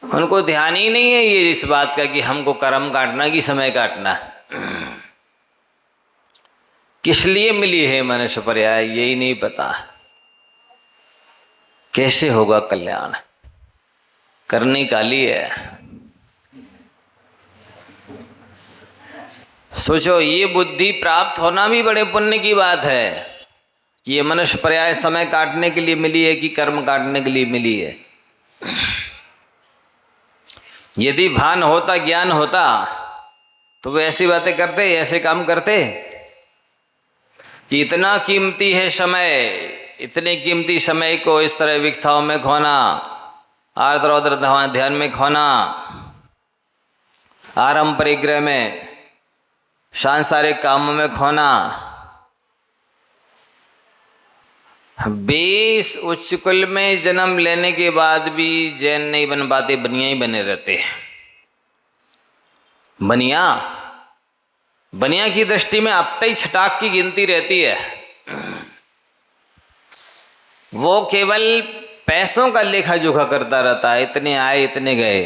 उनको ध्यान ही नहीं है ये इस बात का कि हमको कर्म काटना कि समय काटना। किस लिए मिली है मनुष्य पर्याय यही नहीं पता। कैसे होगा कल्याण, करने का लिए है। सोचो ये बुद्धि प्राप्त होना भी बड़े पुण्य की बात है कि ये मनुष्य पर्याय समय काटने के लिए मिली है कि कर्म काटने के लिए मिली है। यदि भान होता, ज्ञान होता तो वो ऐसी बातें करते, ऐसे काम करते कि इतना कीमती है समय, इतने कीमती समय को इस तरह विकथाओं में खोना, आर्द्र उद्र ध्यान में खोना, आरंभ परिग्रह में, सांसारिक कामों में खोना। 20 उच्च कुल में जन्म लेने के बाद भी जैन नहीं बन पाते, बनिया ही बने रहते हैं। बनिया बनिया की दृष्टि में अपने ही छटाक की गिनती रहती है। वो केवल पैसों का लेखा जोखा करता रहता है, इतने आए इतने गए।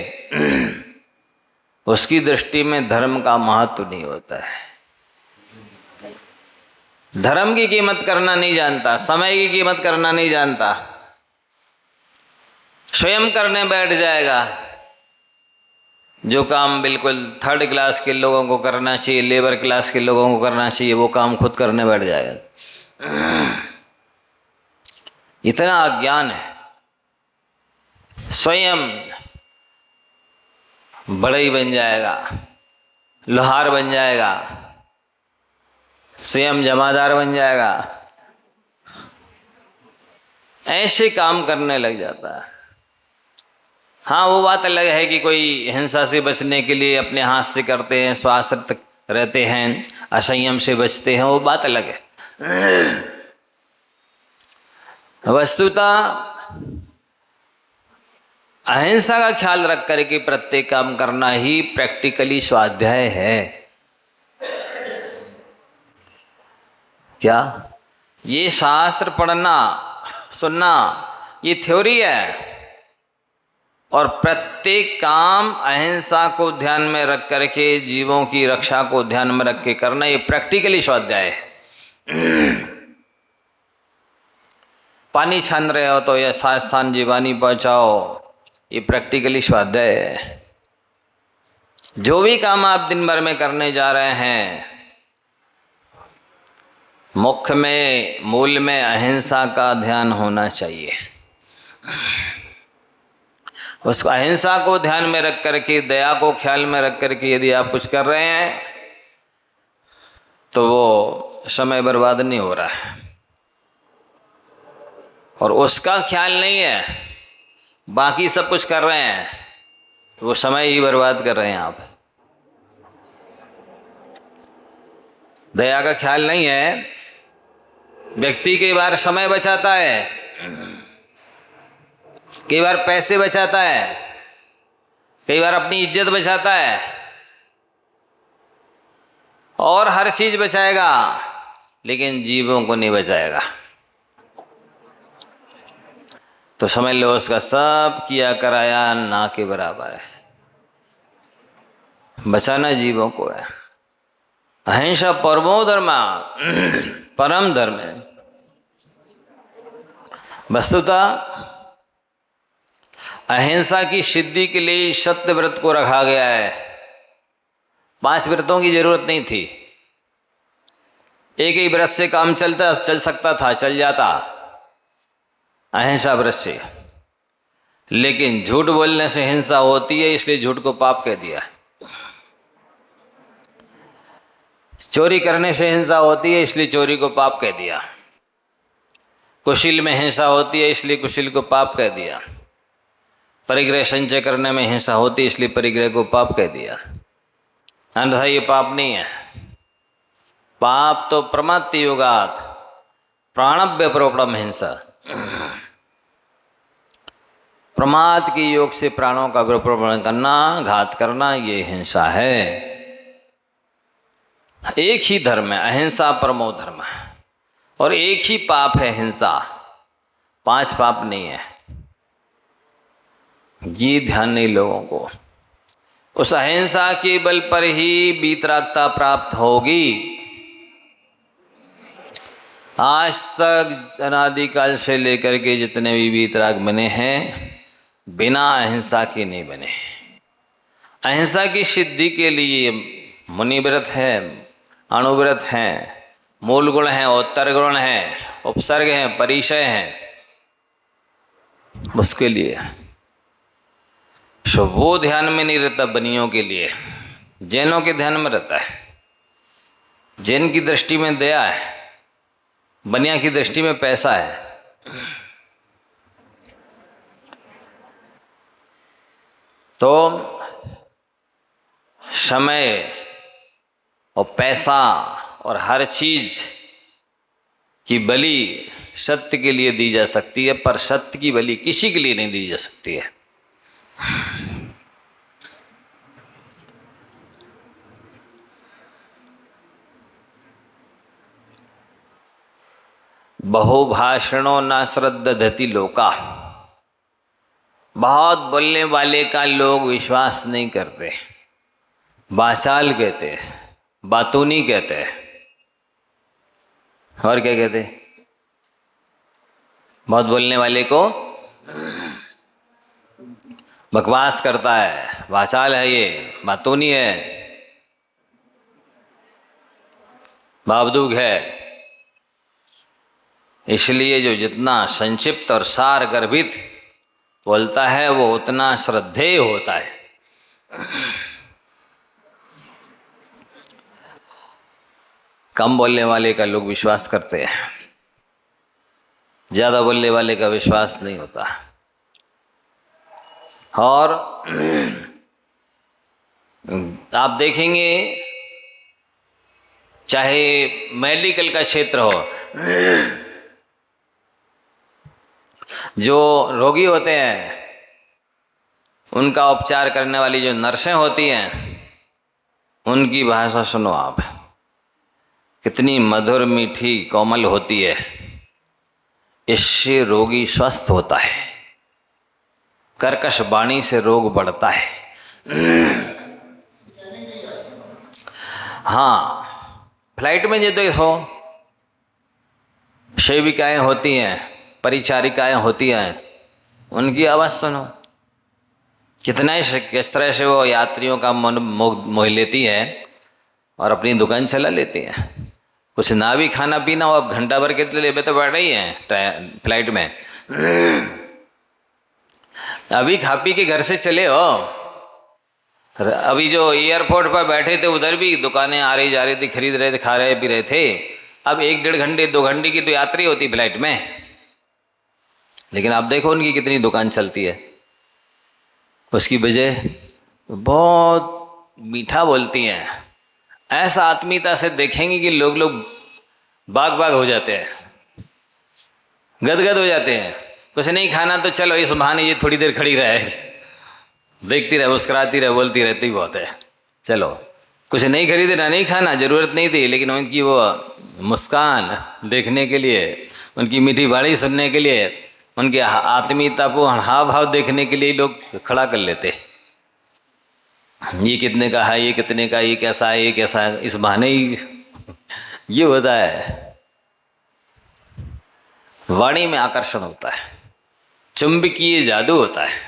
उसकी दृष्टि में धर्म का महत्व नहीं होता है। धर्म की कीमत करना नहीं जानता, समय की कीमत करना नहीं जानता, स्वयं करने बैठ जाएगा। जो काम बिल्कुल थर्ड क्लास के लोगों को करना चाहिए, लेबर क्लास के लोगों को करना चाहिए, वो काम खुद करने बैठ जाएगा। इतना अज्ञान है। स्वयं बढ़ई बन जाएगा, लोहार बन जाएगा, स्वयं जमादार बन जाएगा, ऐसे काम करने लग जाता है। हाँ, वो बात अलग है कि कोई हिंसा से बचने के लिए अपने हाथ से करते हैं, स्वास्थ्य रहते हैं, असंयम से बचते हैं, वो बात अलग है। वस्तुतः अहिंसा का ख्याल रख करके प्रत्येक काम करना ही प्रैक्टिकली स्वाध्याय है। क्या ये शास्त्र पढ़ना सुनना ये थ्योरी है, और प्रत्येक काम अहिंसा को ध्यान में रख करके, जीवों की रक्षा को ध्यान में रख के करना ये प्रैक्टिकली स्वाध्याय है। पानी छान रहे हो तो यह स्थान जीवानी पहुंचाओ, ये प्रैक्टिकली स्वाध्याय है। जो भी काम आप दिन भर में करने जा रहे हैं, मुख्य में मूल में अहिंसा का ध्यान होना चाहिए। उस अहिंसा को ध्यान में रख करके, दया को ख्याल में रख करके यदि आप कुछ कर रहे हैं तो वो समय बर्बाद नहीं हो रहा है। और उसका ख्याल नहीं है, बाकी सब कुछ कर रहे हैं, वो समय ही बर्बाद कर रहे हैं आप। दया का ख्याल नहीं है, व्यक्ति कई बार समय बचाता है, कई बार पैसे बचाता है, कई बार अपनी इज्जत बचाता है, और हर चीज बचाएगा, लेकिन जीवों को नहीं बचाएगा। तो समझ लो उसका सब किया कराया ना के बराबर है। बचाना जीवों को है। अहिंसा परमो धर्म, परम धर्म है। वस्तुतः अहिंसा की सिद्धि के लिए सत्य व्रत को रखा गया है। 5 व्रतों की जरूरत नहीं थी, एक ही व्रत से काम चल सकता था, चल जाता, अहिंसा व्रत से। लेकिन झूठ बोलने से हिंसा होती है, इसलिए झूठ को पाप कह दिया। चोरी करने से हिंसा होती है, इसलिए चोरी को पाप कह दिया। कुशील में हिंसा होती है, इसलिए कुशील को पाप कह दिया। परिग्रह संचय करने में हिंसा होती है, इसलिए परिग्रह को पाप कह दिया। अन्यथा ये पाप नहीं है। पाप तो प्रमात्य योगात प्राणव्य प्रोपणम हिंसा, प्रमाद के योग से प्राणों का विप्रमण करना, घात करना, ये हिंसा है। एक ही धर्म है, अहिंसा परमो धर्म है, और एक ही पाप है हिंसा, 5 पाप नहीं है। ये ध्यान नहीं लोगों को। उस अहिंसा के बल पर ही वीतरागता प्राप्त होगी। आज तक अनादिकाल से लेकर के जितने भी वीतराग बने हैं बिना अहिंसा के नहीं बने। अहिंसा की सिद्धि के लिए मुनिव्रत है, अणुव्रत हैं, मूल गुण हैं, उत्तर गुण हैं, उपसर्ग हैं, परिचय हैं, उसके लिए। सो वो ध्यान में नहीं रहता बनियों के लिए, जैनों के ध्यान में रहता है। जैन की दृष्टि में दया है, बनिया की दृष्टि में पैसा है। तो समय और पैसा और हर चीज की बलि सत्य के लिए दी जा सकती है, पर सत्य की बलि किसी के लिए नहीं दी जा सकती है। बहुभाषणों न श्रद्धति लोका, बहुत बोलने वाले का लोग विश्वास नहीं करते। बाचाल कहते, बातूनी कहते, और क्या कहते? बहुत बोलने वाले को बकवास करता है, वाचाल है, ये बातूनी है, बावदूग है। इसलिए जो जितना संक्षिप्त और सार गर्भित बोलता है वो उतना श्रद्धेय होता है। कम बोलने वाले का लोग विश्वास करते हैं, ज्यादा बोलने वाले का विश्वास नहीं होता। और आप देखेंगे चाहे मेडिकल का क्षेत्र हो, जो रोगी होते हैं उनका उपचार करने वाली जो नर्सें होती हैं, उनकी भाषा सुनो आप, कितनी मधुर मीठी कोमल होती है। इससे रोगी स्वस्थ होता है, कर्कश वाणी से रोग बढ़ता है। हाँ, फ्लाइट में जो देखो सेविकाएं होती हैं, परिचारिकाएं होती हैं, उनकी आवाज़ सुनो, कितना ही किस तरह से वो यात्रियों का मन मोह लेती है और अपनी दुकान चला लेती हैं। कुछ ना भी खाना पीना हो, अब घंटा भर के लिए तो बैठ रही हैं फ्लाइट में। अभी खा पी के घर से चले हो, अभी जो एयरपोर्ट पर बैठे थे उधर भी दुकानें आ रही जा रही थी, खरीद रहे थे, खा रहे पी रहे थे। अब 1-1.5 घंटे 2 घंटे की तो यात्रा होती फ्लाइट में, लेकिन आप देखो उनकी कितनी दुकान चलती है। उसकी वजह बहुत मीठा बोलती हैं, ऐसा आत्मीयता से देखेंगे कि लोग बाग बाग हो जाते हैं, गदगद हो जाते हैं। कुछ नहीं खाना तो चलो इस बहाने ये थोड़ी देर खड़ी रहे, देखती रहे, मुस्कुराती रहे, बोलती रहती बहुत है। चलो कुछ नहीं खरीदना, नहीं खाना, जरूरत नहीं थी, लेकिन उनकी वो मुस्कान देखने के लिए, उनकी मीठी वाणी सुनने के लिए, उनके आत्मीयता को हाव भाव देखने के लिए लोग खड़ा कर लेते। ये कितने का है, ये कितने का, ये कैसा है, ये कैसा है, इस बहाने ही ये होता है। वाणी में आकर्षण होता है, चुंबकीय जादू होता है,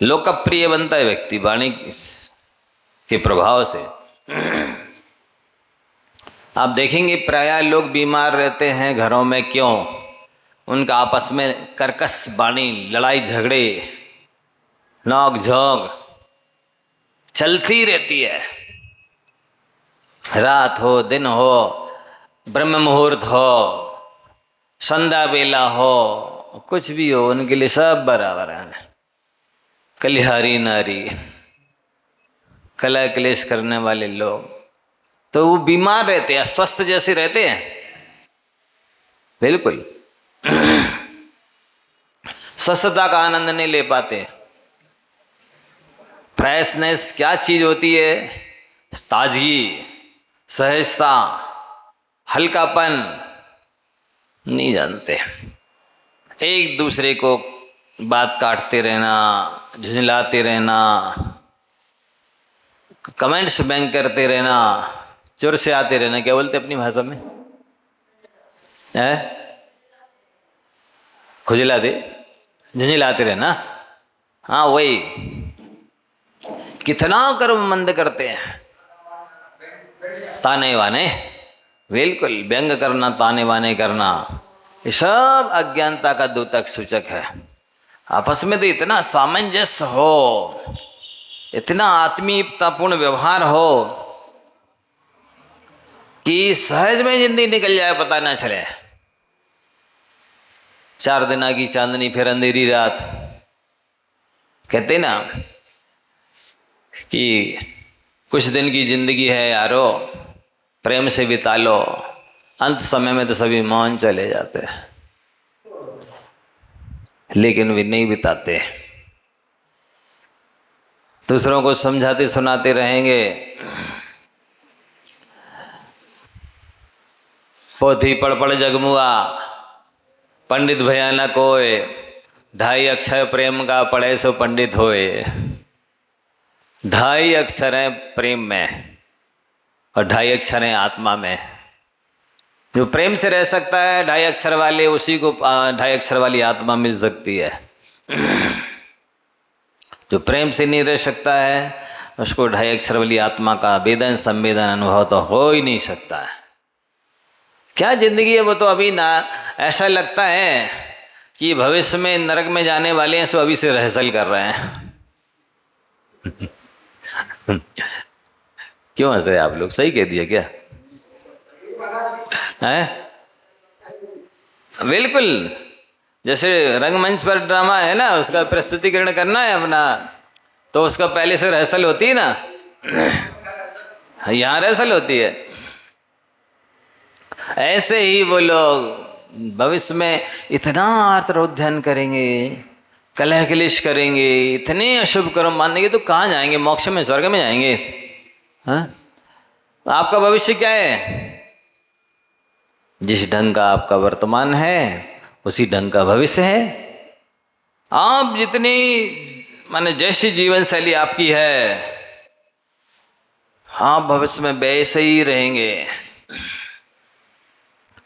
लोकप्रिय बनता है व्यक्ति वाणी के प्रभाव से। आप देखेंगे प्रायः लोग बीमार रहते हैं घरों में, क्यों? उनका आपस में कर्कश वाणी, लड़ाई झगड़े, नोक झोंक चलती रहती है। रात हो, दिन हो, ब्रह्म मुहूर्त हो, संध्या बेला हो, कुछ भी हो, उनके लिए सब बराबर है। कलिहारी नारी, कला क्लेश करने वाले लोग, तो वो बीमार रहते हैं, अस्वस्थ जैसे रहते हैं, बिल्कुल स्वस्थता का आनंद नहीं ले पाते। फ्रेशनेस क्या चीज होती है? ताजगी, सहजता, हल्कापन नहीं जानते। एक दूसरे को बात काटते रहना, झुंझलाते रहना, कमेंट्स बैंक करते रहना, चुर से आते रहना, क्या बोलते अपनी भाषा में है, खुजलाते झुंझलाते रहना। हाँ वही, कितना कर्म मंद करते हैं, ताने वाने, बिल्कुल व्यंग करना, ताने वाने करना, ये सब अज्ञानता का द्योतक सूचक है। आपस में तो इतना सामंजस्य हो, इतना आत्मीयतापूर्ण व्यवहार हो कि सहज में जिंदगी निकल जाए, पता ना चले। 4 दिना की चांदनी फिर अंधेरी रात, कहते ना कि कुछ दिन की जिंदगी है यारो, प्रेम से बिता लो, अंत समय में तो सभी मौन चले जाते हैं, लेकिन वे नहीं बिताते। दूसरों को समझाते सुनाते रहेंगे, पोथी पढ़ पढ़ जगमुआ, पंडित भया न कोय, 2.5 अक्षर प्रेम का पढ़े सो पंडित होए। 2.5 अक्षर हैं प्रेम में और 2.5 अक्षर हैं आत्मा में। जो प्रेम से रह सकता है 2.5 अक्षर वाले, उसी को 2.5 अक्षर वाली आत्मा मिल सकती है। जो प्रेम से नहीं रह सकता है, उसको 2.5 अक्षर वाली आत्मा का वेदन संवेदन अनुभव तो हो ही नहीं सकता है। क्या जिंदगी है वो, तो अभी ना ऐसा लगता है कि भविष्य में नरक में जाने वाले हैं, सो अभी से रिहर्सल कर रहे हैं। क्यों हंस रहे आप लोग, सही कह दिया क्या है? बिल्कुल, जैसे रंगमंच पर ड्रामा है ना, उसका प्रस्तुतिकरण करना है अपना, तो उसका पहले से रिहर्सल होती है ना, यहाँ रिहर्सल होती है। ऐसे ही वो लोग भविष्य में इतना आर्तरोध्यन करेंगे, कलह क्लेश करेंगे, इतने अशुभ कर्म मानेंगे, तो कहाँ जाएंगे? मोक्ष में, स्वर्ग में जाएंगे? हाँ, आपका भविष्य क्या है? जिस ढंग का आपका वर्तमान है उसी ढंग का भविष्य है। आप जितनी माने जैसी जीवन शैली आपकी है, आप भविष्य में वैसे ही रहेंगे।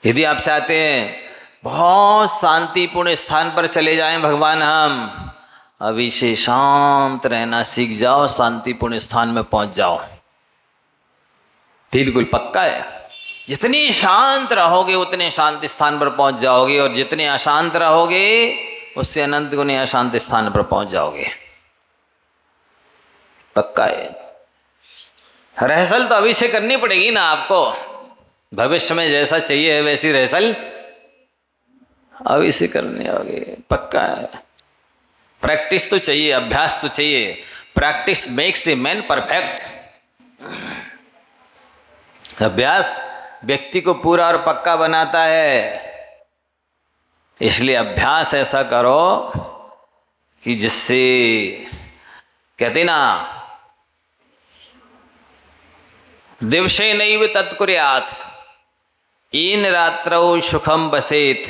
यदि आप चाहते हैं बहुत शांतिपूर्ण स्थान पर चले जाएं भगवान, हम अभी से शांत रहना सीख जाओ, शांतिपूर्ण स्थान में पहुंच जाओ। बिल्कुल पक्का है, जितनी शांत रहोगे उतने शांत स्थान पर पहुंच जाओगे, और जितने अशांत रहोगे उससे अनंत गुने अशांत स्थान पर पहुंच जाओगे। पक्का है। रिहर्सल तो अभी से करनी पड़ेगी ना आपको, भविष्य में जैसा चाहिए वैसी रिहर्सल अभी से करनी होगी, पक्का है। प्रैक्टिस तो चाहिए, अभ्यास तो चाहिए। Practice makes the man perfect. अभ्यास व्यक्ति को पूरा और पक्का बनाता है। इसलिए अभ्यास ऐसा करो कि जिससे, कहते ना, दिवसे नैव तत्कुर्यात्, ईन रात्रौ सुखम बसेत,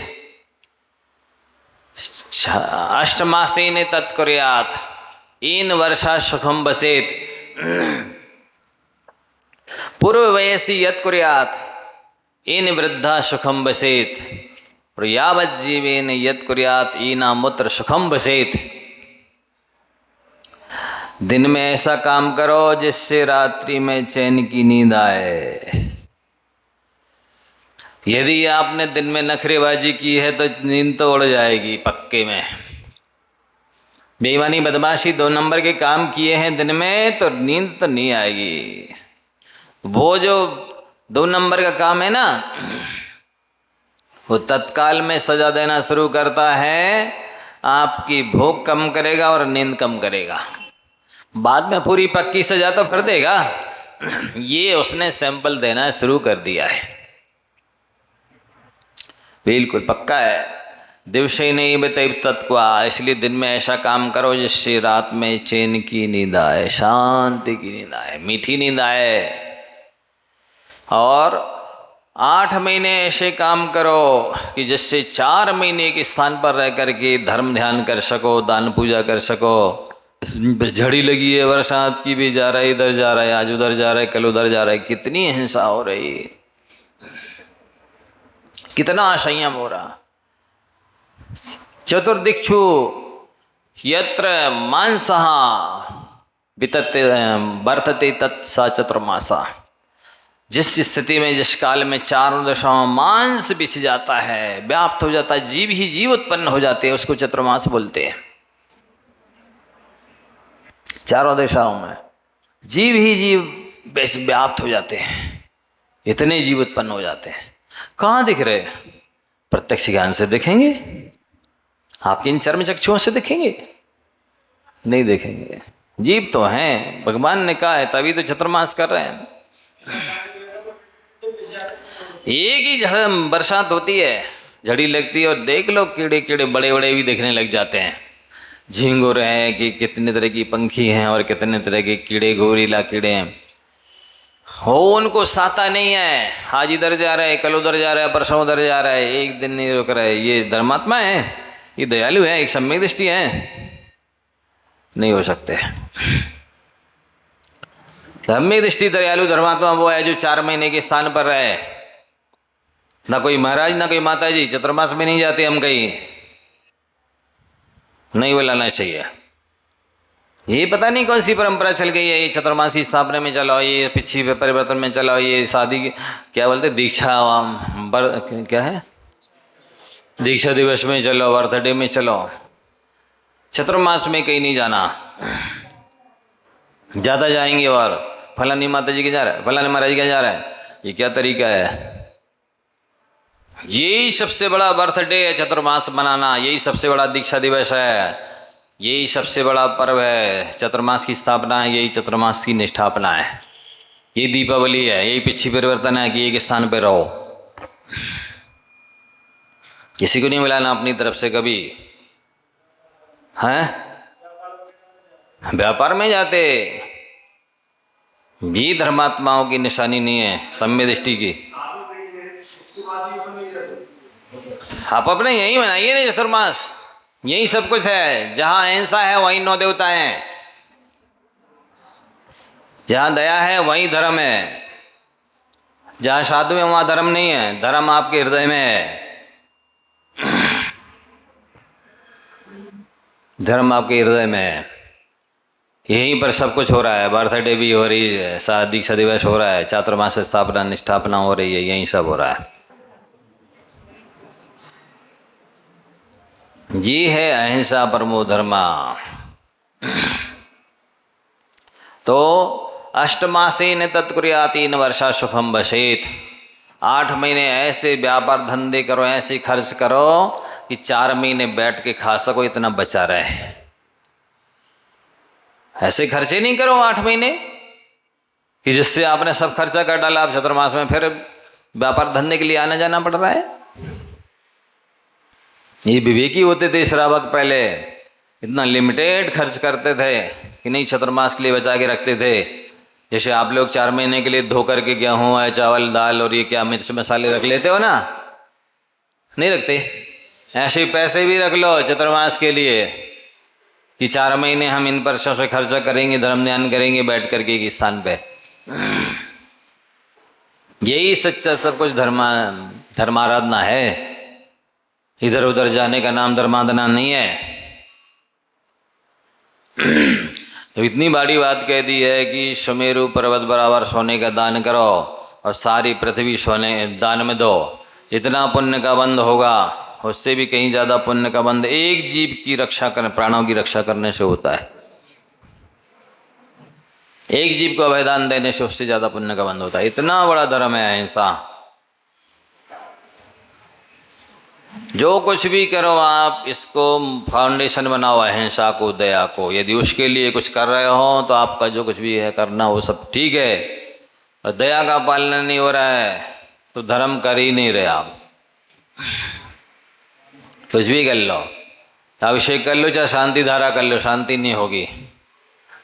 अष्टमासेन तत्कुर्यात्, ईन वर्षा सुखम बसेत, पूर्व वयसी यत् कुर्यात्, ईन वृद्धा सुखम बसेत, और यावत् जीवेन यत् कुर्यात्, ईना मूत्र सुखम बसेत। दिन में ऐसा काम करो जिससे रात्रि में चैन की नींद आए। यदि आपने दिन में नखरेबाजी की है तो नींद तो उड़ जाएगी पक्के में। बेईमानी बदमाशी 2 नंबर के काम किए हैं दिन में तो नींद तो नहीं आएगी। वो जो 2 नंबर का काम है ना, वो तत्काल में सजा देना शुरू करता है, आपकी भूख कम करेगा और नींद कम करेगा। बाद में पूरी पक्की सजा तो फिर देगा। ये उसने सैंपल देना शुरू कर दिया है। बिल्कुल पक्का है। दिवसे नहीं बताइब तत्वा, इसलिए दिन में ऐसा काम करो जिससे रात में चैन की नींद आए, शांति की नींद आए, मीठी नींद आए, और 8 महीने ऐसे काम करो कि जिससे 4 महीने के स्थान पर रह करके धर्म ध्यान कर सको, दान पूजा कर सको। झड़ी लगी है, बरसात की भी, जा रहा है इधर, जा रहा है आज उधर, जा रहा है कल उधर, जा रहा है। कितनी हिंसा हो रही है, कितना असंयम हो रहा। चतुर्दिक्षु यत्र मांसः वितते वर्तते तत्सा चतुर्मासा। जिस स्थिति में, जिस काल में चारों दिशाओं मांस बिछ जाता है, व्याप्त हो जाता है, जीव ही जीव उत्पन्न हो जाते हैं, उसको चतुर्मास बोलते हैं। चारों दिशाओं में जीव ही जीव व्याप्त हो जाते हैं, इतने जीव उत्पन्न हो जाते हैं। कहाँ दिख रहे? प्रत्यक्ष ज्ञान से दिखेंगे, आपके इन चर्म चक्षुओं से दिखेंगे? नहीं देखेंगे। जीव तो हैं, भगवान ने कहा है, तभी तो चतुर्मास कर रहे हैं। एक ही बरसात होती है, झड़ी लगती है, और देख लो कीड़े कीड़े बड़े बड़े भी दिखने लग जाते हैं। झींगुर हैं कि कितने तरह की पंखी हैं, और कितने तरह के कीड़े, गोरीला कीड़े हैं। हो उनको साता नहीं है, आज इधर जा रहा है, कल उधर जा रहा है, परसों उधर जा रहा है, एक दिन नहीं रुक रहा है। ये धर्मात्मा है, ये दयालु है, एक सम्यक दृष्टि है? नहीं हो सकते। सम्यक दृष्टि दयालु धर्मात्मा वो है जो 4 महीने के स्थान पर रहे। ना कोई महाराज, ना कोई माता जी, चतुर्मास में नहीं जाते हम कहीं, नहीं बुलाना चाहिए। ये पता नहीं कौन सी परंपरा चल गई है, ये चतुर्मासी स्थापना में चलाओ, ये पिछी परिवर्तन में चलाओ, ये शादी क्या बोलते, दीक्षा क्या है, दीक्षा दिवस में चलो, बर्थडे में चलो, चतुर्मास में कहीं नहीं जाना। ज़्यादा जाएंगे और फलानी माता जी के जा रहा है, फलानी महाराज के जा रहा है, ये क्या तरीका है? यही सबसे बड़ा बर्थडे है चतुर्मास मनाना, यही सबसे बड़ा दीक्षा दिवस है, यही सबसे बड़ा पर्व है। चतुर्मास की स्थापना है, यही चतुर्मास की निष्ठापना है, ये दीपावली है, यही पिछी परिवर्तन है कि एक स्थान पर रहो। किसी को नहीं मिलाना अपनी तरफ से कभी, हैं? व्यापार में जाते भी धर्मात्माओं की निशानी नहीं है, सम्य दृष्टि की। आप अपने यही मनाइए ना चतुर्मास, यही सब कुछ है। जहाँ अहिंसा है वहीं 9 देवता हैं, जहाँ दया है वहीं धर्म है, जहाँ साधु है वहाँ धर्म नहीं है, धर्म आपके हृदय में है। धर्म आपके हृदय में है, यहीं पर सब कुछ हो रहा है। बर्थडे भी हो रही है, दीक्षा दिवस हो रहा है, चातुर्मास स्थापना निष्ठापना हो रही है, यहीं सब हो रहा है। ये है अहिंसा परमो धर्मा। तो अष्टमासेन तत्कुर्यातीन वर्षा सुखम बसेत। 8 महीने ऐसे व्यापार धंधे करो, ऐसे खर्च करो कि 4 महीने बैठ के खा सको, इतना बचा रहे। ऐसे खर्चे नहीं करो 8 महीने कि जिससे आपने सब खर्चा कर डाला, आप चतुर्मास में फिर व्यापार धंधे के लिए आना जाना पड़ रहा है। ये विवेकी होते थे श्रावक, पहले इतना लिमिटेड खर्च करते थे कि नहीं, चतुर्मास के लिए बचा के रखते थे। जैसे आप लोग 4 महीने के लिए धो करके गेहूँ है, चावल, दाल और ये क्या मिर्च मसाले रख लेते हो ना, नहीं रखते? ऐसे पैसे भी रख लो चतुर्मास के लिए कि 4 महीने हम इन पर से खर्चा करेंगे, धर्म ध्यान करेंगे बैठ करके एक स्थान पे। यही सच्चा सब कुछ धर्माराधना है। इधर उधर जाने का नाम धर्माराधना नहीं है। तो इतनी बड़ी बात कह दी है कि सुमेरु पर्वत बराबर सोने का दान करो और सारी पृथ्वी सोने दान में दो, इतना पुण्य का बंद होगा। उससे भी कहीं ज़्यादा पुण्य का बंद एक जीव की रक्षा करने, प्राणों की रक्षा करने से होता है। एक जीव को अभयदान देने से उससे ज़्यादा पुण्य का बंद होता है। इतना बड़ा धर्म है अहिंसा। जो कुछ भी करो आप, इसको फाउंडेशन बनाओ अहिंसा को, दया को। यदि उसके लिए कुछ कर रहे हो तो आपका जो कुछ भी है करना वो सब ठीक है, और दया का पालन नहीं हो रहा है तो धर्म कर ही नहीं रहे आप। कुछ भी कर लो, अभिषेक कर लो, चाहे शांति धारा कर लो, शांति नहीं होगी।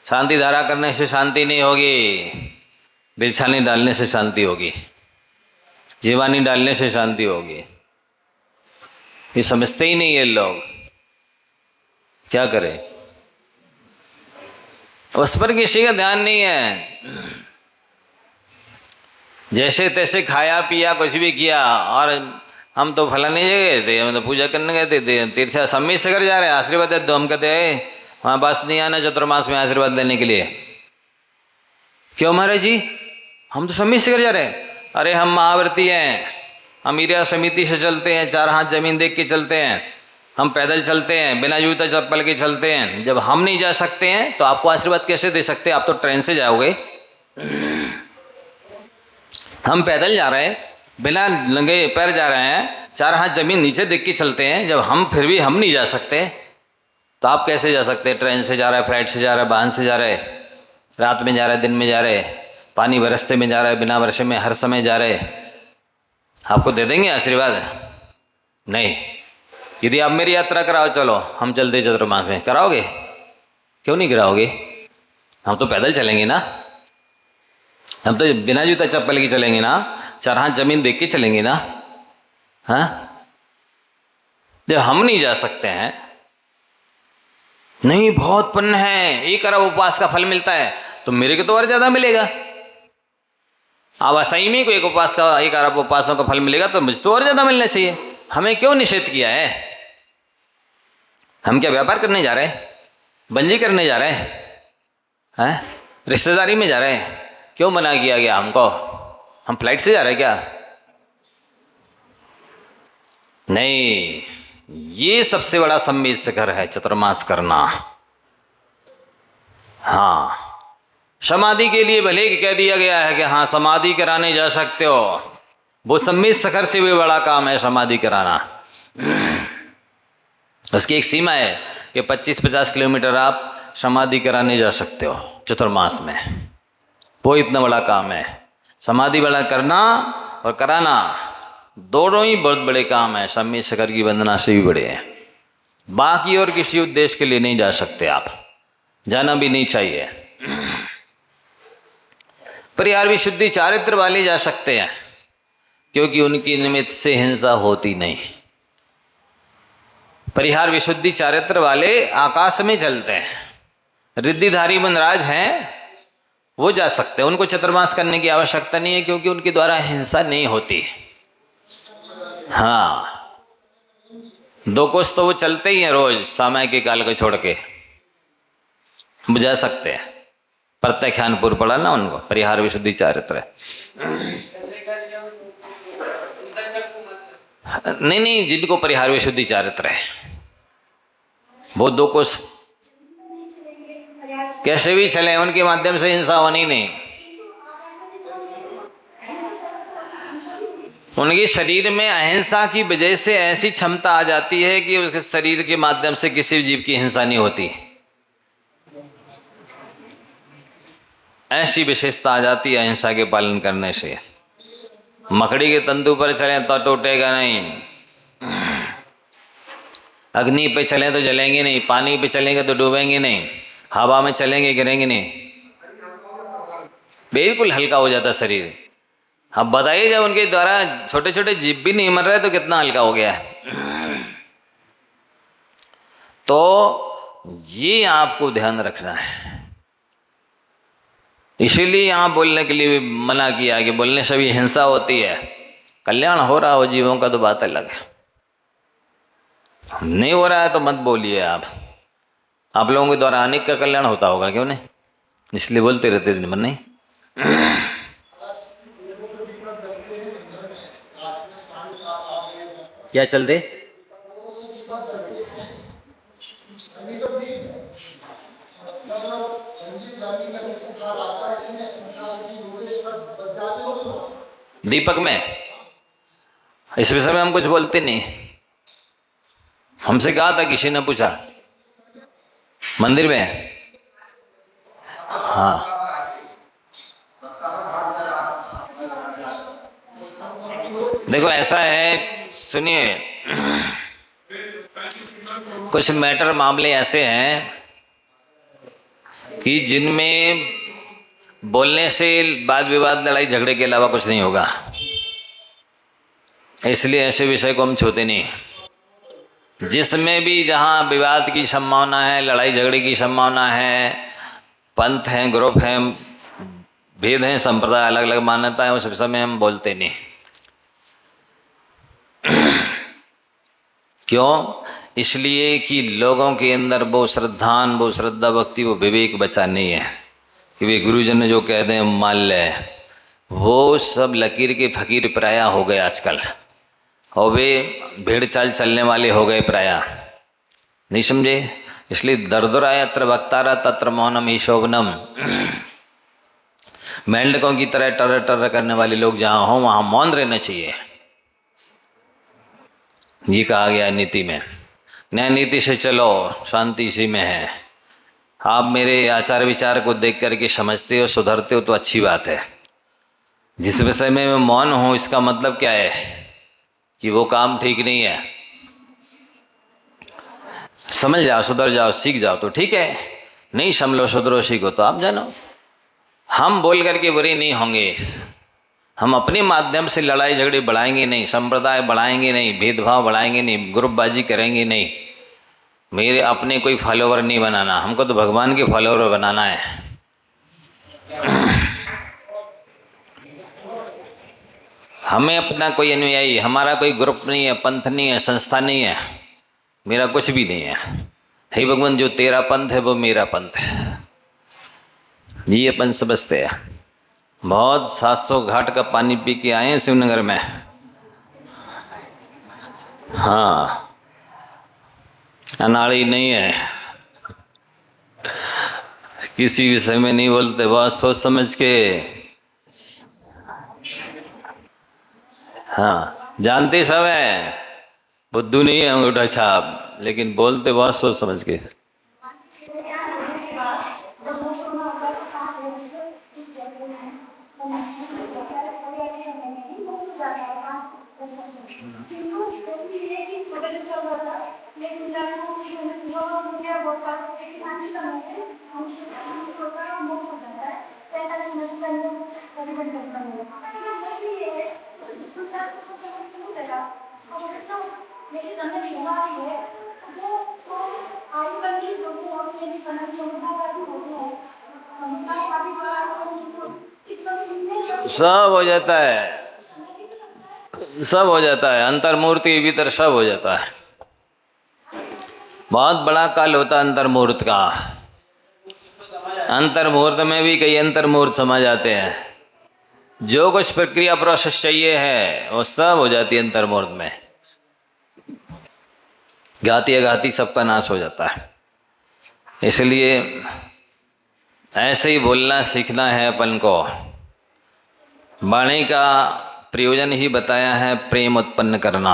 शांति धारा करने से शांति नहीं होगी, बिछाने डालने से शांति होगी। जीवानी डालने से शांति होगी। ये समझते ही नहीं ये लोग, क्या करें? उस पर किसी का ध्यान नहीं है। जैसे तैसे खाया पिया कुछ भी किया, और हम तो फलानी जगह गए थे, हम तो पूजा करने गए थे, तीर्थ सम्मित से कर जा रहे हैं, आशीर्वाद दे दो। हम कहते हैं वहाँ पास नहीं आना चतुर्मास में आशीर्वाद लेने के लिए। क्यों महाराज जी? हम तो सम्मित से कर जा रहे हैं। अरे हम महाव्रती हैं, हम ईर्या समिति से चलते हैं, 4 हाथ जमीन देख के चलते हैं, हम पैदल चलते हैं, बिना जूता चप्पल के चलते हैं। जब हम नहीं जा सकते हैं तो आपको आशीर्वाद कैसे दे सकते हैं? आप तो ट्रेन से जाओगे, हम पैदल जा रहे हैं, बिना नंगे पैर जा रहे हैं, 4 हाथ जमीन नीचे देख के चलते हैं। जब हम फिर भी हम नहीं जा सकते तो आप कैसे जा सकते हैं? ट्रेन से जा रहा है, फ्लाइट से जा रहा है, वाहन से जा रहे, रात में जा रहे, दिन में जा रहे, पानी बरसते में जा रहा है, बिना वर्षे में हर समय जा रहे, आपको दे देंगे आशीर्वाद? नहीं। यदि आप मेरी यात्रा कराओ, चलो हम चलते चतुर्मास में, कराओगे? क्यों नहीं कराओगे? हम तो पैदल चलेंगे ना, हम तो बिना जूता चप्पल के चलेंगे ना, 4 हाथ जमीन देख के चलेंगे ना। हाँ, जब हम नहीं जा सकते हैं, नहीं बहुत पुण्य है, 1 अरब उपवास का फल मिलता है, तो मेरे को तो और ज्यादा मिलेगा। अब असही में को 1 अरब उपवासों का फल मिलेगा तो मुझे तो और ज्यादा मिलना चाहिए। हमें क्यों निषेध किया है? हम क्या व्यापार करने जा रहे हैं? बंजी करने जा रहे हैं? रिश्तेदारी में जा रहे हैं? क्यों मना किया गया हमको? हम फ्लाइट से जा रहे हैं क्या? नहीं, ये सबसे बड़ा सम्मित शिखर है चतुर्मास करना। हाँ, समाधि के लिए भले कह दिया गया है कि हाँ समाधि कराने जा सकते हो, वो सम्मित शिखर से भी बड़ा काम है समाधि कराना। उसकी एक सीमा है कि 25-50 किलोमीटर आप समाधि कराने जा सकते हो चतुर्मास में। वो इतना बड़ा काम है। समाधि बड़ा करना और कराना दोनों ही बहुत बड़े काम है, सम्मित शिखर की वंदना से भी बड़े हैं। बाकी और किसी उद्देश्य के लिए नहीं जा सकते आप, जाना भी नहीं चाहिए। परिहार विशुद्धि चारित्र वाले जा सकते हैं, क्योंकि उनकी निमित्त से हिंसा होती नहीं। परिहार विशुद्धि चारित्र वाले आकाश में चलते हैं। रिद्धिधारी वनराज हैं, वो जा सकते हैं, उनको चतुर्मास करने की आवश्यकता नहीं है, क्योंकि उनके द्वारा हिंसा नहीं होती। हाँ, 2 कोस तो वो चलते ही हैं रोज, समय के काल को छोड़ के बुझा सकते हैं। प्रत्याख्यानपुर पड़ा ना उनको, परिहार विशुद्धि चारित्र। नहीं, जिनको परिहार विशुद्धि चारित्र है वो 2 कोस कैसे भी चले, उनके माध्यम से हिंसा होनी नहीं। उनके शरीर में अहिंसा की वजह से ऐसी क्षमता आ जाती है कि उसके शरीर के माध्यम से किसी जीव की हिंसा नहीं होती। ऐसी विशेषता आ जाती है अहिंसा के पालन करने से। मकड़ी के तंतु पर चलें तो टूटेगा नहीं, अग्नि पे चलें तो जलेंगे नहीं, पानी पे चलेंगे तो डूबेंगे नहीं, हवा में चलेंगे गिरेंगे नहीं, बिल्कुल हल्का हो जाता शरीर। अब बताइए, जब उनके द्वारा छोटे छोटे जीव भी नहीं मर रहे तो कितना हल्का हो गया है। तो ये आपको ध्यान रखना है। इसीलिए यहाँ बोलने के लिए भी मना किया कि बोलने से भी हिंसा होती है। कल्याण हो रहा हो जीवों का तो बात अलग है, नहीं हो रहा है तो मत बोलिए। आप लोगों के द्वारा अनेक का कल्याण होता होगा, क्यों नहीं? इसलिए बोलते रहते दिन भर। नहीं, क्या चलते? दीपक में इस विषय में हम कुछ बोलते नहीं। हमसे कहा था, किसी ने पूछा मंदिर में। हाँ, देखो ऐसा है, सुनिए, कुछ मैटर मामले ऐसे हैं कि जिनमें बोलने से वाद विवाद लड़ाई झगड़े के अलावा कुछ नहीं होगा। इसलिए ऐसे विषय को हम छूते नहीं। जिसमें भी जहाँ विवाद की संभावना है, लड़ाई झगड़े की संभावना है, पंथ हैं, ग्रुप हैं, भेद हैं, संप्रदाय, अलग अलग मान्यता है, उस विषय में हम बोलते नहीं। क्यों? इसलिए कि लोगों के अंदर वो श्रद्धान, वो श्रद्धा भक्ति, वो विवेक बचा नहीं है कि वे गुरुजन ने जो कह दें मान ले। वो सब लकीर के फकीर प्राय हो गए आजकल, और वे भेड़ चाल चलने वाले हो गए प्राय। नहीं समझे? इसलिए दरदुराय अत्र वक्तारा तत्र मौनम ही शोभनम। मेंढकों की तरह टर टर करने वाले लोग जहाँ हों वहाँ मौन रहना चाहिए, ये कहा गया नीति में। न्याय नीति से चलो, शांति इसी में है। आप मेरे आचार विचार को देख करके समझते हो, सुधरते हो तो अच्छी बात है। जिस विषय में मैं मौन हूँ इसका मतलब क्या है कि वो काम ठीक नहीं है। समझ जाओ, सुधर जाओ, सीख जाओ तो ठीक है, नहीं समझो, सुधरो, सीखो तो आप जानो। हम बोल करके बुरे नहीं होंगे, हम अपने माध्यम से लड़ाई झगड़े बढ़ाएंगे नहीं, संप्रदाय बढ़ाएंगे नहीं, भेदभाव बढ़ाएंगे नहीं, ग्रुपबाजी करेंगे नहीं। मेरे अपने कोई फॉलोवर नहीं बनाना, हमको तो भगवान के फॉलोवर बनाना है। हमें अपना कोई अनुयायी, हमारा कोई ग्रुप नहीं है, पंथ नहीं है, संस्था नहीं है, मेरा कुछ भी नहीं है। हे भगवान, जो तेरा पंथ है वो मेरा पंथ है, ये अपन समझते हैं। बहुत 700 घाट का पानी पी के आए हैं शिवनगर में। हाँ, अनाड़ी नहीं है, किसी विषय में नहीं बोलते, बहुत सोच समझ के। हाँ, जानते सब है, बुद्धू नहीं है अंगूठा छाप, लेकिन बोलते बहुत सोच समझ के। सब हो जाता है, सब हो जाता है, अंतर्मूर्ति के भीतर सब हो जाता है। बहुत बड़ा काल होता है अंतर्मुहूर्त का। अंतर्मुहूर्त में भी कई अंतर्मुहूर्त समझ आते हैं। जो कुछ प्रक्रिया प्रोसेस चाहिए है वो सब हो जाती है अंतर्मुहूर्त में। घाती अघाती सबका नाश हो जाता है। इसलिए ऐसे ही बोलना सीखना है अपन को। वाणी का प्रयोजन ही बताया है प्रेम उत्पन्न करना।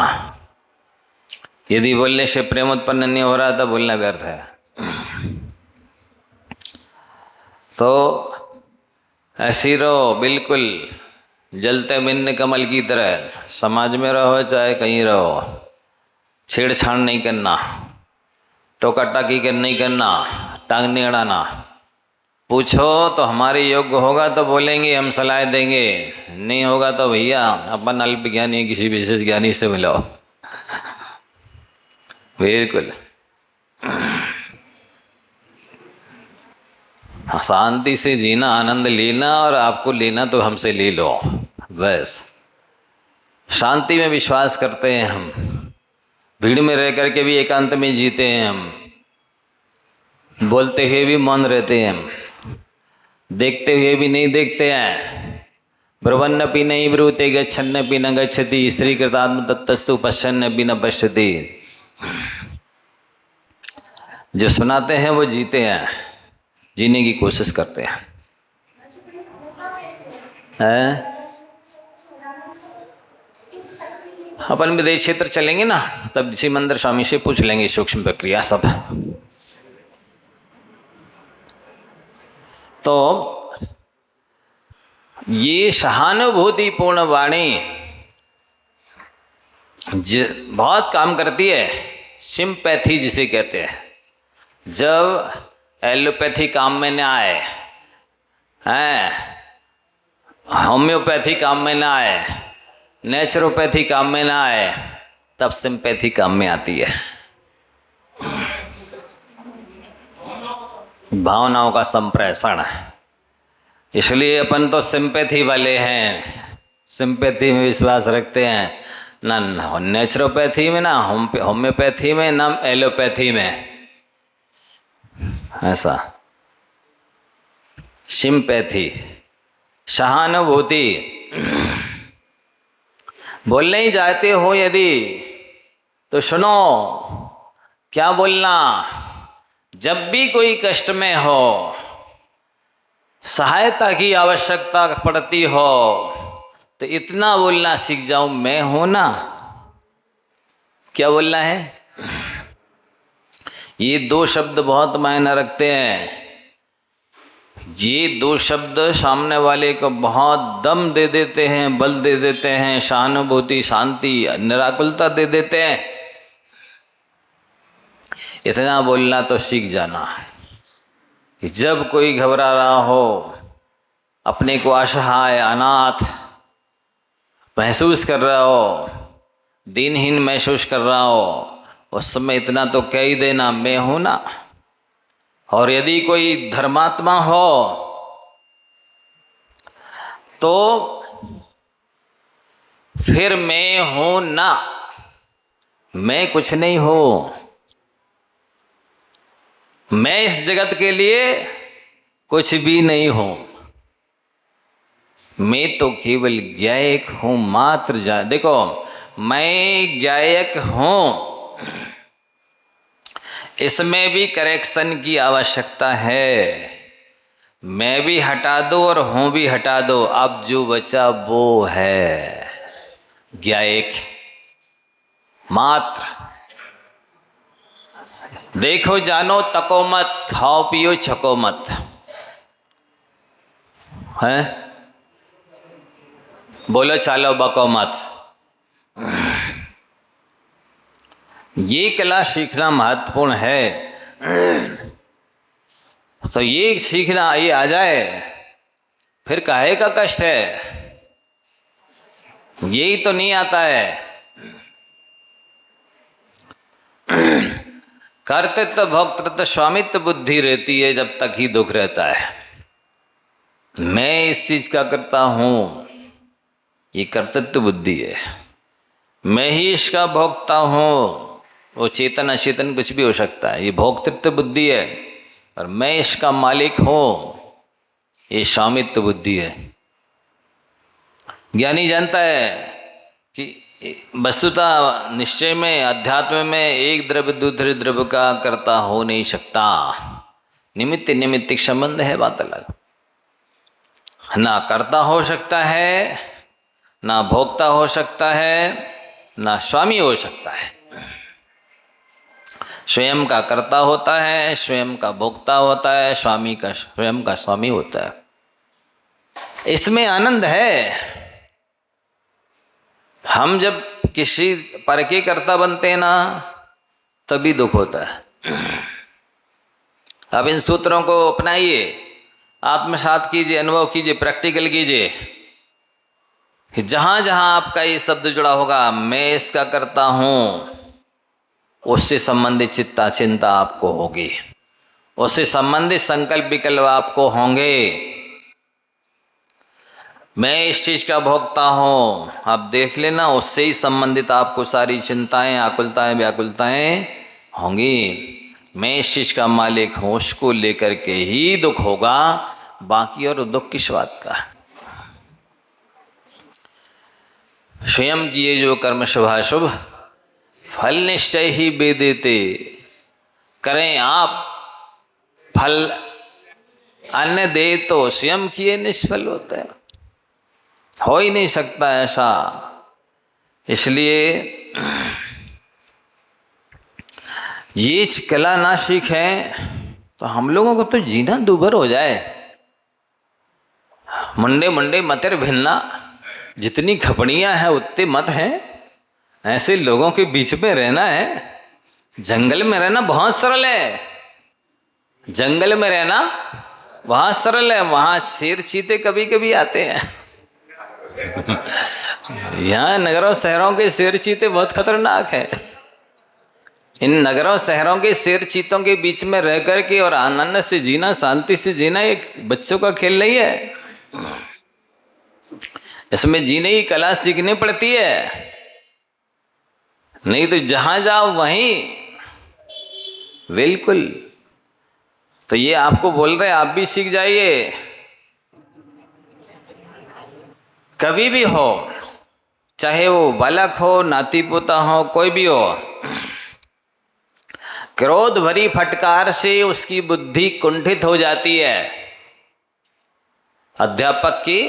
यदि बोलने से प्रेम उत्पन्न नहीं हो रहा तो बोलना व्यर्थ है। तो ऐसी रहो, बिल्कुल जलते बिन्न कमल की तरह। समाज में रहो चाहे कहीं रहो, छेड़छाड़ नहीं करना, टोका टाकी कर नहीं करना, टांग नहीं अड़ाना। पूछो तो हमारे योग्य होगा तो बोलेंगे, हम सलाह देंगे, नहीं होगा तो भैया अपन अल्प ज्ञानी किसी विशेष ज्ञानी से मिलो। बिल्कुल शांति से जीना, आनंद लेना, और आपको लेना तो हमसे ले लो बस। शांति में विश्वास करते हैं हम, भीड़ में रह करके भी एकांत में जीते हैं हम, बोलते हुए भी मौन रहते हैं हम, देखते हुए भी नहीं देखते हैं। ब्रुवन्नपि नहीं ब्रूते गच्छन्नपि न गच्छति, स्त्री कृतात्म तत्तस्तु पश्यन्नपि न पश्यति। जो सुनाते हैं वो जीते हैं, जीने की कोशिश करते हैं। अपन विदेश क्षेत्र चलेंगे ना, तब जी मंदिर स्वामी से पूछ लेंगे सूक्ष्म प्रक्रिया सब। तो ये सहानुभूतिपूर्ण वाणी बहुत काम करती है। सिंपैथी जिसे कहते हैं, जब एलोपैथी काम में न आए, हैं होम्योपैथी काम में न आए, नेचुरोपैथी काम में ना आए तब सिंपैथी काम में आती है। भावनाओं का संप्रेषण। इसलिए अपन तो सिंपैथी वाले हैं, सिंपैथी में विश्वास रखते हैं, ना नेचुरोपैथी में, ना होम्योपैथी में, ना एलोपैथी में। ऐसा सिंपैथी, सहानुभूति। बोलने ही जाते हो यदि तो सुनो क्या बोलना। जब भी कोई कष्ट में हो, सहायता की आवश्यकता पड़ती हो, तो इतना बोलना सीख जाओ, मैं हूं ना। क्या बोलना है? ये दो शब्द बहुत मायने रखते हैं। ये दो शब्द सामने वाले को बहुत दम दे देते हैं, बल दे देते हैं, सहानुभूति, शांति, निराकुलता दे देते हैं। इतना बोलना तो सीख जाना कि जब कोई घबरा रहा हो, अपने को असहाय, अनाथ महसूस कर रहा हो, दीनहीन महसूस कर रहा हो, उस समय इतना तो कह ही देना, मैं हूं ना। और यदि कोई धर्मात्मा हो तो फिर मैं हूं ना, मैं कुछ नहीं हूं, मैं इस जगत के लिए कुछ भी नहीं हूं, मैं तो केवल ज्ञायक हूं मात्र। देखो, मैं ज्ञायक हूं, इसमें भी करेक्शन की आवश्यकता है। मैं भी हटा दो और हूं भी हटा दो, अब जो बचा वो है ज्ञायक मात्र। देखो जानो तको मत, खाओ पियो छको मत, है बोलो चालो बको मत। ये कला सीखना महत्वपूर्ण है। तो ये सीखना, ये आ जाए फिर काहे का कष्ट है। यही तो नहीं आता है। कर्तृत्व भोक्तृत्व स्वामित्व बुद्धि रहती है जब तक ही दुख रहता है। मैं इस चीज का करता हूं, ये कर्तृत्व बुद्धि है। मैं ही इसका भोगता हूं, वो चेतन अचेतन कुछ भी हो सकता है, ये भोक्तृत्व बुद्धि है। और मैं इसका मालिक हूं, ये स्वामित्व बुद्धि है। ज्ञानी जानता है कि वस्तुतः निश्चय में, अध्यात्म में एक द्रव्य दूसरे द्रव्य का कर्ता हो नहीं सकता। निमित्त निमित्तिक संबंध है, बात अलग। ना कर्ता हो सकता है, ना भोक्ता हो सकता है, ना स्वामी हो सकता है। स्वयं का कर्ता होता है, स्वयं का भोक्ता होता है, स्वामी का स्वयं का स्वामी होता है। इसमें आनंद है। हम जब किसी पर के कर्ता बनते हैं ना, तभी दुख होता है। अब इन सूत्रों को अपनाइए, आत्मसात कीजिए, अनुभव कीजिए, प्रैक्टिकल कीजिए। जहां जहां आपका ये शब्द जुड़ा होगा, मैं इसका करता हूं, उससे संबंधित चिंता आपको होगी, उससे संबंधित संकल्प विकल्प आपको होंगे। मैं इस चीज का भोगता हूं, आप देख लेना, उससे ही संबंधित आपको सारी चिंताएं, आकुलताएं, व्याकुलताएं होंगी। मैं इस चीज का मालिक हूं, उसको लेकर के ही दुख होगा, बाकी और दुख किस बात का। स्वयं किए जो कर्म शुभाशुभ फल निश्चय ही बेदेते, करें आप फल अन्य दे तो स्वयं किए निष्फल होता है, हो ही नहीं सकता ऐसा। इसलिए ये कला ना सीखें तो हम लोगों को तो जीना दूभर हो जाए। मुंडे मुंडे मतिर भिन्ना, जितनी खपड़ियाँ हैं उतने मत हैं। ऐसे लोगों के बीच में रहना है। जंगल में रहना बहुत सरल है, जंगल में रहना बहुत सरल है। वहाँ शेर चीते कभी कभी आते हैं। यहाँ नगरों शहरों के शेर चीते बहुत खतरनाक है। इन नगरों शहरों के शेर चीतों के बीच में रह कर के और आनंद से जीना, शांति से जीना एक बच्चों का खेल नहीं है। इसमें जीने की कला सीखनी पड़ती है, नहीं तो जहां जाओ वहीं। बिल्कुल। तो ये आपको बोल रहे, आप भी सीख जाइए। कभी भी हो, चाहे वो बालक हो, नाती पोता हो, कोई भी हो, क्रोध भरी फटकार से उसकी बुद्धि कुंठित हो जाती है। अध्यापक की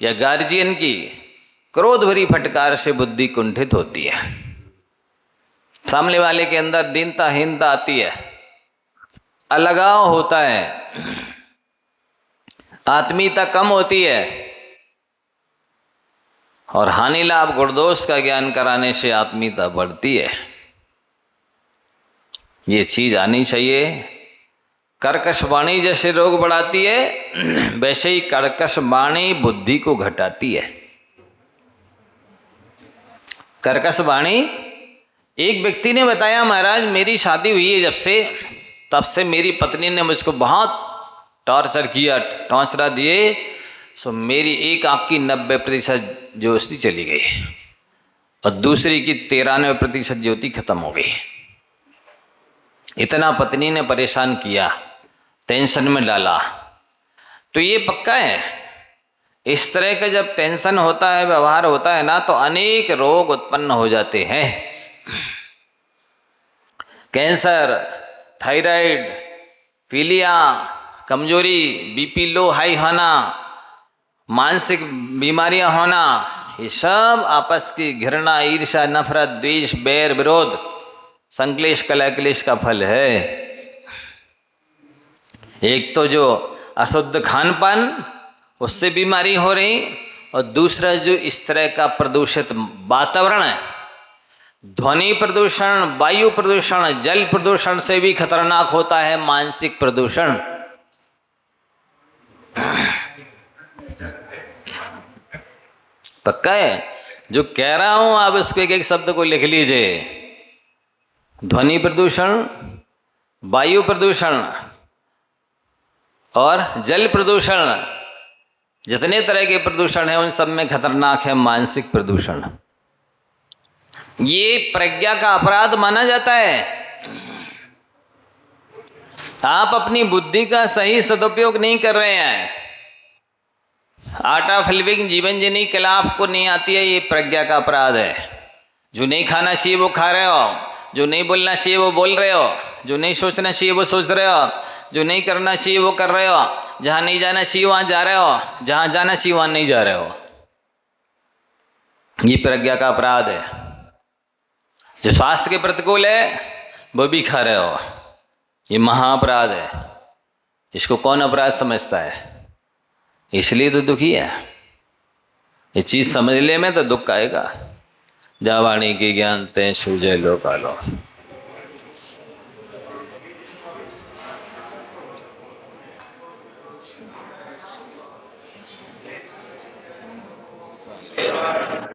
या गार्जियन की क्रोध भरी फटकार से बुद्धि कुंठित होती है। सामने वाले के अंदर दीनता हीनता आती है, अलगाव होता है, आत्मीयता कम होती है, और हानि लाभ गुणदोष का ज्ञान कराने से आत्मीयता बढ़ती है। ये चीज आनी चाहिए। कर्कश वाणी जैसे रोग बढ़ाती है, वैसे ही कर्कश वाणी बुद्धि को घटाती है। कर्कश वाणी, एक व्यक्ति ने बताया, महाराज मेरी शादी हुई है जब से, तब से मेरी पत्नी ने मुझको बहुत टॉर्चर किया, टॉर्चरा दिए, सो मेरी एक आँख की 90% ज्योति चली गई और दूसरी की 93% ज्योति खत्म हो गई। इतना पत्नी ने परेशान किया, टेंशन में डाला। तो ये पक्का है, इस तरह का जब टेंशन होता है, व्यवहार होता है ना, तो अनेक रोग उत्पन्न हो जाते हैं। कैंसर, थायराइड, पीलिया, कमजोरी, बीपी लो हाई होना, मानसिक बीमारियां होना, ये सब आपस की घृणा, ईर्ष्या, नफरत, द्वेष, बैर, विरोध, संक्लेश, कलह क्लेश का फल है। एक तो जो अशुद्ध खान पान, उससे बीमारी हो रही, और दूसरा जो इस तरह का प्रदूषित वातावरण है, ध्वनि प्रदूषण, वायु प्रदूषण, जल प्रदूषण से भी खतरनाक होता है मानसिक प्रदूषण। पक्का है, जो कह रहा हूं आप इसको एक एक शब्द को लिख लीजिए। ध्वनि प्रदूषण, वायु प्रदूषण और जल प्रदूषण, जितने तरह के प्रदूषण है उन सब में खतरनाक है मानसिक प्रदूषण। ये प्रज्ञा का अपराध माना जाता है। आप अपनी बुद्धि का सही सदुपयोग नहीं कर रहे हैं। आर्ट ऑफ लिविंग, जीवन जीने की कला आपको नहीं आती है, ये प्रज्ञा का अपराध है। जो नहीं खाना चाहिए वो खा रहे हो, जो नहीं बोलना चाहिए वो बोल रहे हो, जो नहीं सोचना चाहिए वो सोच रहे हो, जो नहीं करना चाहिए वो कर रहे हो, जहाँ नहीं जाना चाहिए वहाँ जा रहे हो, जहाँ जाना चाहिए वहाँ नहीं जा रहे हो। ये प्रज्ञा का अपराध है। जो स्वास्थ्य के प्रतिकूल है वो भी खा रहे हो, ये महाअपराध है। इसको कौन अपराध समझता है? इसलिए तो दुखी है। ये चीज़ समझ ले में तो दुख आएगा। जा वाणी के ज्ञान ते सूझे लो कालो।